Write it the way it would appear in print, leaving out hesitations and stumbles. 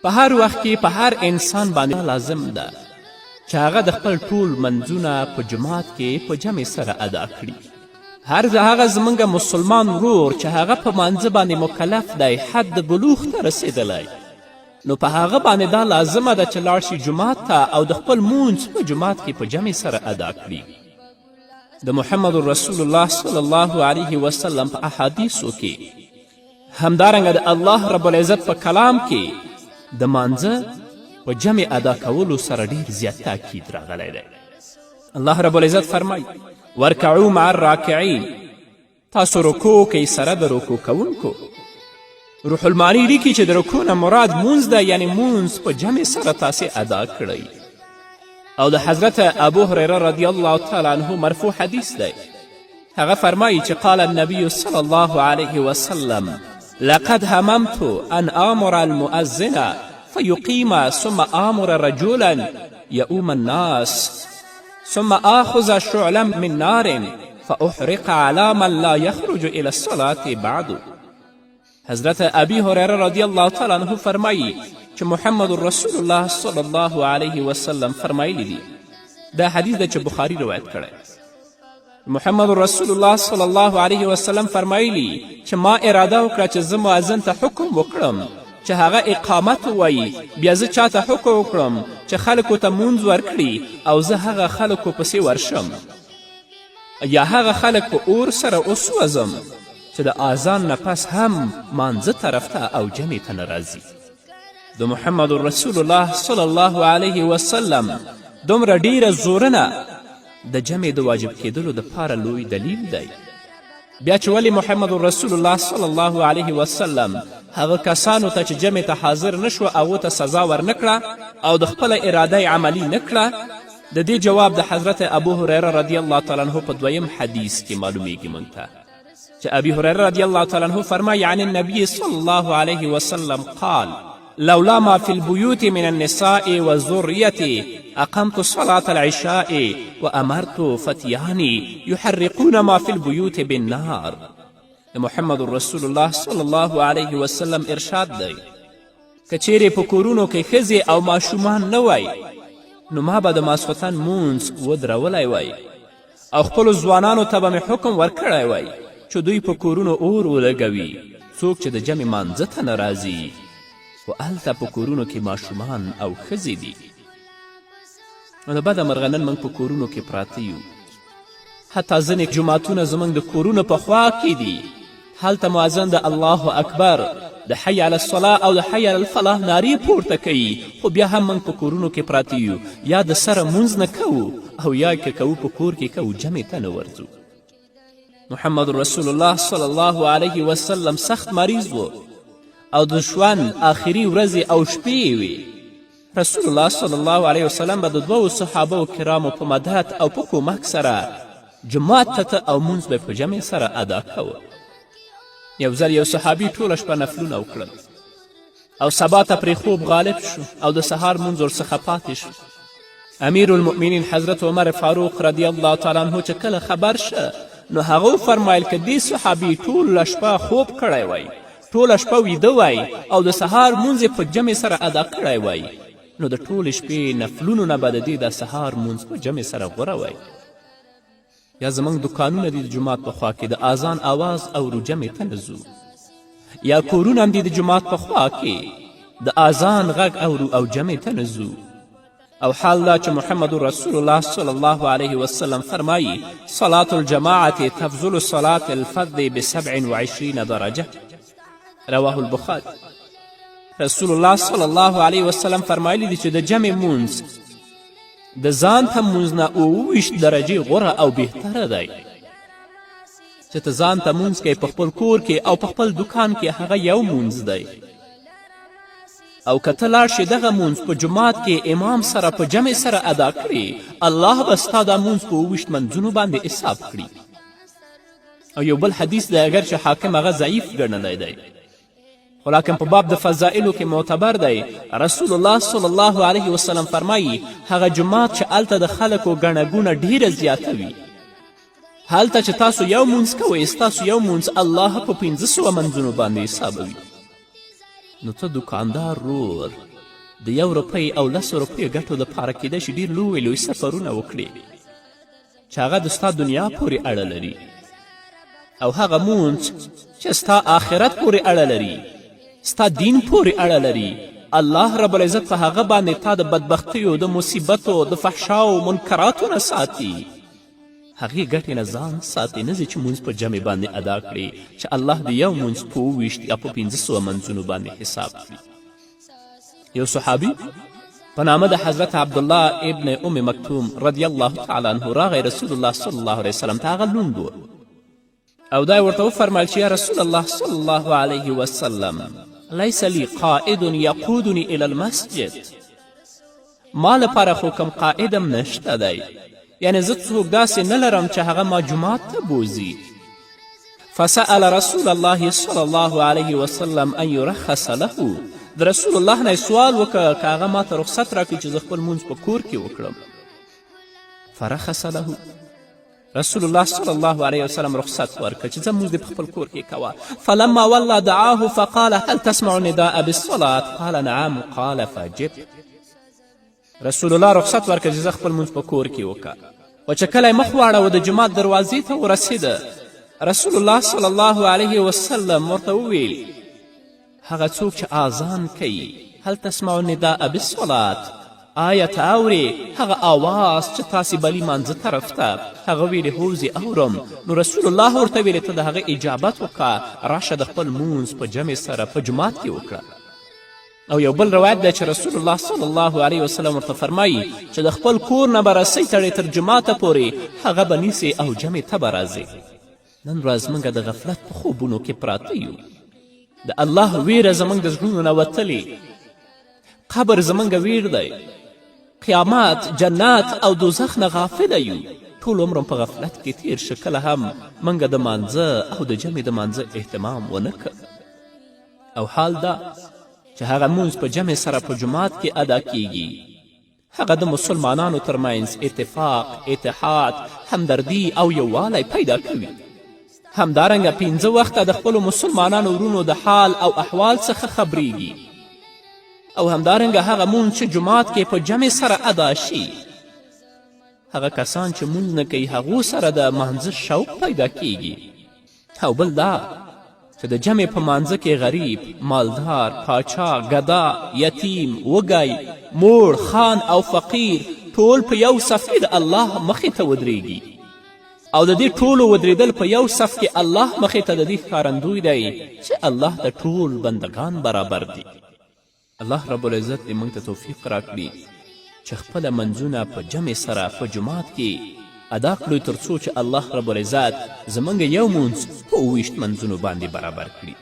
په هر وخت کې په هر انسان باندې لازم ده چې هغه د خپل ټول منځونه په جماعت کې په جمع سره ادا کړي. هر هغه زموږ مسلمان ورور چې هغه په مانځه باندې مکلف دی، حد بلوغ ته رسېدلی، نو په هغه باندې دا لازمه ده چې لاړ شي جومات ته او د خپل مونځ په جومات کې په جمع سره ادا کړي. د محمد رسول الله صلی الله علیه وسلم په احادیثو کې همدارنګه د الله رب العزت په کلام کې د مانځه په جمع ادا کولو سره ډیر زیات تاکید راغلی دی. الله رب العزت فرمایي ورکعو مع الراکعین، تاسو رکوع کوئ سره د رکوع کوونکو. روح المعانی لیکي چې د رکوع نه مراد مونځ ده، یعنی مونځ په جمع سره تاسې ادا کړئ. او د حضرت ابو هریره رضی الله تعالی عنه مرفوع حدیث دی. هغه فرمایي چې قال النبي صلی الله علیه وسلم لقد هممت ان آمر المؤذن فيقيم ثم آمر رجولا يؤم الناس ثم آخذ شعلا من نار فأحرق على من لا يخرج إلى الصلاة بعد. حضرت ابی هریره رضی الله تعالی عنه فرمایي چې محمد رسول الله صلی الله علیه وسلم فرمایلی دي. دا حدیث ده چې بخاري روایت کړی. محمد رسول الله صلی الله علیه وسلم فرمایلی چې ما اراده وکړه چې زه مؤذن ته حکم وکړم چې هغه اقامت ووایي، بیا زه چاته حکم وکړم چې خلکو ته مونځ ورکړي او زه هغه خلکو پسې ورشم، یا هغه خلک په اور سره وسوځم چې د آذان نه پس هم مانځه طرف ته او جمع ته نه راځي. د محمد رسول الله صلی الله علیه وسلم دومره ډیره زورنه د جمع د واجب کېدلو دپاره لوی دلیل دی. بیا چې ولې محمد رسول الله صلی الله علیه وسلم هغه کسانو ته چې جمع ته حاضر نشوه هغو ته سزا ورنکړه او د خپله اراده عملي نکړه، د دې جواب د حضرت ابو هریره رضی الله تعالی عنه په دویم حدیث کې معلومیږي موږ ته چې ابي هريره رضی الله تعالی عنه فرمایي عن النبي صلی الله علیه وسلم قال لولا ما في البيوت من النساء والذرية أقمت صلاة العشاء وأمرت فتياني يحرقون ما في البيوت بالنار. محمد رسول الله صلی الله علیه وسلم ارشاد دی که چیرې په کورونو کې ښځې او ماشومان نه وای نو ما به د ماسخوتن مونځ ودرولی وای او خپلو ځوانانو ته به مې حکم ورکړی وای چې دوی په کورونو اور ولګوي، څوک چې د جمع مانځه ته نه راځي، خو هلته په کورونو کې ماشومان او ښځې دي. نو د بده مرغه نن موږ په کورونو کې پراته یو، حتی ځینې جوماتونه زموږ د کورونو په خوا کې دي، هلته مؤذن د الله اکبر د حی علی الصلاة او د حی علی الفلاح نارې پورته کوي، خو بیا هم موږ په کورونو کې پراته یو، یا د سره مونځ نه کوو او یا که کوو په کور کې کوو جمع ته نه ورځو. محمد رسول الله صلی الله علیه وسلم سخت مریض و او د ژوند آخري ورځې او شپې وې. رسول الله صلی الله علیه وسلم به د دوو صحابه کرامو په مدد او په کومک سره جماعت ته او مونځ به په جمع سره ادا کوه. یو ځل یو صحابي ټوله شپه نفلونه وکړل او سبا ته پرې خوب غالب شو او د سهار مونځ ورڅخه پاتې شو. امیر المؤمنین حضرت عمر فاروق رضی الله تعالی عنه چې کله خبر شه نو هغه فرمایل که دې صحابي ټوله شپه خوب کړی وای، ټوله شپه ویده وای او د سهار مونځ په جمع سره ادا کړی وای، نو د ټولې شپې نفلونو نه به د دې د سهار مونځ په جمع سره غوره وای. یا زموږ دکانونه دي د جومات په خوا کې د اذان آواز اورو جمع ته نه ځو، یا کورونه هم دي د جومات په خوا کې د اذان غږ اورو او جمع ته نه ځو. او حال دا چې محمد رسول الله صلی الله علیه وسلم فرمایي صلاة الجماعة تفضل صلاة الفرد ب27 درجه، رواه البخاري. رسول الله صلی الله علیه وسلم فرمایلی دی چې د جمع مونځ د ځان ته مونځ نه 27 درجې غوره او بهتره دی. چې ته ځان ته مونځ کوې په خپل کور کې او په خپل دکان کې هغه یو مونځ دی، او که ته لاړ شې دغه مونځ په جومات کې امام سره په جمع سره ادا کړي، الله به ستا دا مونځ په 27 منځونو باندې حساب کړي. او یو بل حدیث دی اگر چې حاکم هغه ضعیف ګڼلی دی، خو لیکن په باب د فضائلو کې معتبر دی. رسول الله صلی الله علیه وسلم فرمایي هغه جومات چې هلته د خلکو ګڼه ګونه ډیره زیاته وي، هلته چې تاسو یو مونځ کوئ ستاسو یو مونځ الله په 500 منځونو باندې حسابوي. نو ته دوکاندار رور د 1 روپۍ او 10 روپیو ګټو دپاره کیدای شي ډېر لوی لوی سفرونه وکړي چې هغه د ستا دنیا پورې اړه لري او هغه مونځ چې ستا آخرت پورې اړه لري ستا دین پورې اړه لري الله رب العزت په هغه باندې تا د بدبختیو د مصیبتو د فحشاو منکراتو نه ساتي هغې ګټې نه ځان ساتي نه ځي چې مونځ په جمع باندې ادا کړي چې الله د یو مونځ په 20 یا په 1500 منځونو باندې حساب کړي یو صحابي په نامه د حضرت عبدالله ابن ام مکتوم رضی الله تعالی عنه راغی رسول الله صلی الله علیه وسلم ته هغه لوند و او دا یې ورته وفرمیل چې یا رسول الله صلی الله علیه وسلم لیس لی قائد یقودنی الی المسجد ما لپاره خو کوم قائدم نشته دی یعنی زه څوک داسې نه لرم چې هغه ما جومات ته بوځي فسأل رسول الله صلی الله علیه وسلم ان یرخص له د رسول الله نه سوال وکړه که هغه ما ته رخصت راکړي چې زه خپل مونځ په کور کې وکړم فرخص له رسول الله صلی الله علیه وسلم رخصت ورکړه چې ځه مونځ دې په خپل کور کې کوه فلما والله دعاه فقال هل تسمع نداء بالصلاة قال نعم قال فجب رسول الله رخصت ورکړه چې زه خپل مونځ په کور کې وکړه و چې کله یې مخ واړوه د جومات دروازې ته ورسېده رسول الله صلی الله علیه وسلم ورته وویل هغه څوک چې آذان کوي هل تسمع نداء بالصلاة آیا ته اورې هغه آواز چې تاسې بلي مانځه طرف ته هغه ویلې هو زه اورم نو رسول الله ورته ویلې ته د هغه اجابت وکړه راشه د خپل مونځ په جمع سره په جومات کې وکړه او یو بل روایت دی چې رسول الله صلی الله علیه وسلم ورته فرمایي چې د خپل کور نه به رسۍ تړې تر جوماته پورې هغه به نیسې او جمع ته به راځې نن ورځ موږ د غفلت په خوبونو کې پراته یو د الله ویره زموږ د زړونو نه وتلې قبر زموږ ویر دی قیامت جنت او دوزخ نه غافله یو ټول عمر په غفلت کې تیر شه کله هم موږ د مانځه او د جمع د مانځه اهتمام ونه کړ او حال دا چې هغه مونځ په جمع سره په جومات کې ادا کیږي هغه د مسلمانانو ترمنځ اتفاق اتحاد همدردي او یووالی پیدا کوي همدارنګه 5 وخته د خپلو مسلمانانو ورونو د حال او احوال څخه خبریږي او همدارنګه هغه مونځ چې جومات کې په جمع سره ادا شي هغه کسان چې مونځ نه کوي هغو سره د مانځه شوق پیدا کیږي او بل دا چې د جمع په مانځه کې غریب مالدار پاچا ګدا یتیم وږی موړ خان او فقیر ټول په یو صف کې د الله مخې ته ودرېږي او د دې ټولو ودرېدل په یو صف کې الله مخې ته د دې ښکارندوی دی چې الله د ټول بندگان برابر دي الله رب العزت دې موږ ته توفیق راکړي چې خپله منځونه په جمع سره په جومات کې ادا کړو تر څو چې الله رب العزت زموږ یو مونځ په 20 منځونو باندې برابر کړي